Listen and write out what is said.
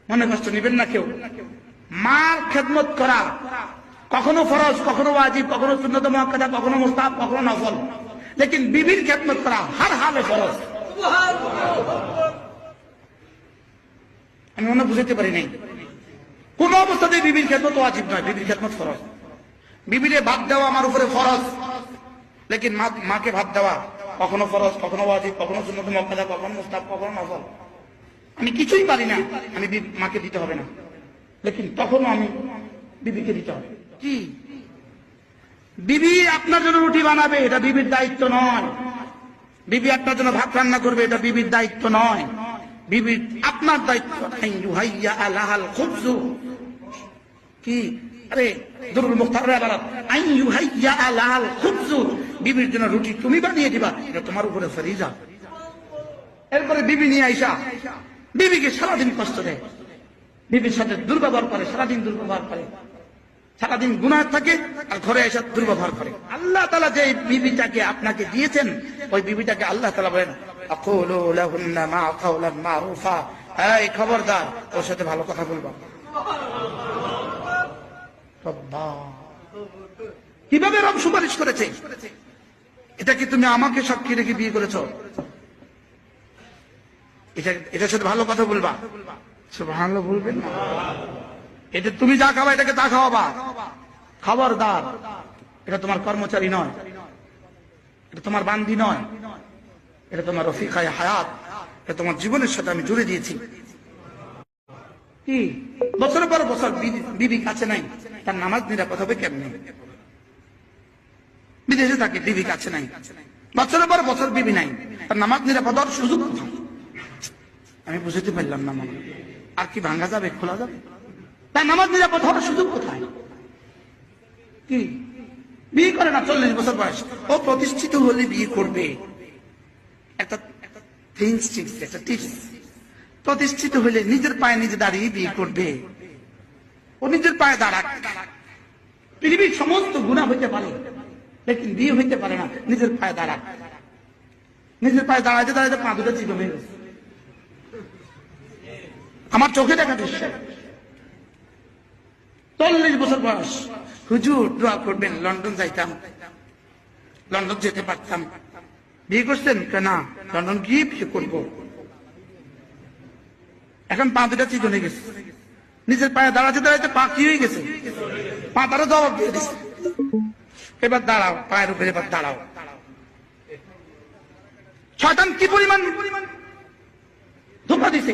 মনে কষ্ট নিবেন না কেউ। মার খেদমত করা কখনো ফরজ, কখনো ওয়াজিব, কখনো সুন্নত মুআক্কাদা, কখনো মুস্তাহাব, কখনো নফল। লেকিন বিবির খেদমত করা হর হালে ফরজ। আমি মনে বুঝাতে পারি নাই। কোন অবস্থাতে বিবির খেদমত ওয়াজিব নয়, বিবির খেদমত ফরজ। বিবিরে ভাত দেওয়া আমার উপরে ফরজ, লেকিন মাকে ভাত দেওয়া কখনো ফরজ, কখনো ওয়াজিব, কখনো সুন্নত মুআক্কাদা, কখনো মুস্তাহাব, কখনো নফল। আমি কিছুই পারি না, আমি মাকে দিতে হবে না, লেকিন তখনও আমি বিবিকে দিতে হবে। কি বিবি আপনার জন্য রুটি বানাবে, এটা বিবির দায়িত্ব নয়। বিবি আপনার জন্য ভাত রান্না করবে, এটা বিবির দায়িত্ব নয়। বিবির আপনার দায়িত্ব ইউহাইয়া আলাহাল খুবজু। কি আরে দুরুল মুখতারের ইবারত আইন ইউহাইয়া আলাহাল খুবজু, বিবির জন্য রুটি তুমি বানিয়ে দিবা, এটা তোমার উপরে ফরিজা। এরপরে বিবি নিয়ে আইসা বিবিকে সারাদিন কষ্ট দেয়, বিবির সাথে দুর্ব্যবহার করে, সারাদিন দুর্ব্যবহার করে, সারাদিন গুনাহ থাকে আর ঘরে এসে দুর্ব্যবহার করে। আল্লাহ তাআলা যে বিবিটাকে আপনাকে দিয়েছেন, ওই বিবিটাকে আল্লাহ তাআলা বলেন আকুলু লাহুন্না মা কাওলান মারুফা, এই খবরদার ওর সাথে ভালো কথা বলবা। কিভাবে রব সুপারিশ করেছে? এটা কি তুমি আমাকে সাক্ষী রেখে বিয়ে করেছো? এটার সাথে ভালো কথা বলবা, সুবহানাল্লাহ বলবেন না। এটা তুমি যা খাবা এটাকে তা খাওয়াবা, খবরদার। এটা তোমার কর্মচারী নয়, এটা তোমার বান্দি নয়, এটা তোমার রফিকায়ে হায়াত, এটা তোমার জীবনের সাথে আমি জুড়ে দিয়েছি। কি বছরের পর বছর বিবি কাছে নাই, তার নামাজ নিরাপদ হবে কেমনে? বিদেশে থাকে, বিবি কাছে নাই, বছরের পর বছর বিবি নাই, তার নামাজ নিরাপদ হওয়ার সুযোগ কোথায়? আমি বুঝতে পারলাম না। মনে আর কি ভাঙা যাবে, খোলা যাবে? তার নামাজ নিরাপদ হওয়ার সুযোগ কোথায়? কি বিয়ে করে না 40 বছর বয়স, ও প্রতিষ্ঠিত হলে বিয়ে করবে। একটা টিপস, প্রতিষ্ঠিত হলে নিজের পায়ে নিজে দাঁড়িয়ে বিয়ে করবে। ও নিজের পায়ে দাঁড়াক। পৃথিবীর সমস্ত গুনাহ হইতে পারে, লেকিন বিয়ে হইতে পারে না নিজের পায়ে দাঁড়াক। নিজের পায়ে দাঁড়াইতে দাঁড়াইতে পা দুটো চিকন হয়ে গেছে, আমার চোখে দেখা দৃশ্য। 40 বছর বয়স, হুজুর দোয়া করবেন, লন্ডন যাইতাম, লন্ডন যেতে পারতাম। বিয়ে করছেন? না, লন্ডন গিয়ে বিয়ে করবো। এখন পা দুটা চিকন হয়ে গেছে, নিজের পায়ে দাঁড়াতে দাঁড়াইতে পা কি হয়ে গেছে, পা তারা জবাব দিয়ে দিচ্ছে, এবার দাঁড়াও, পায়ের উপরে এবার দাঁড়াও। শয়তান কি পরিমাণ ধোঁকা দিছে!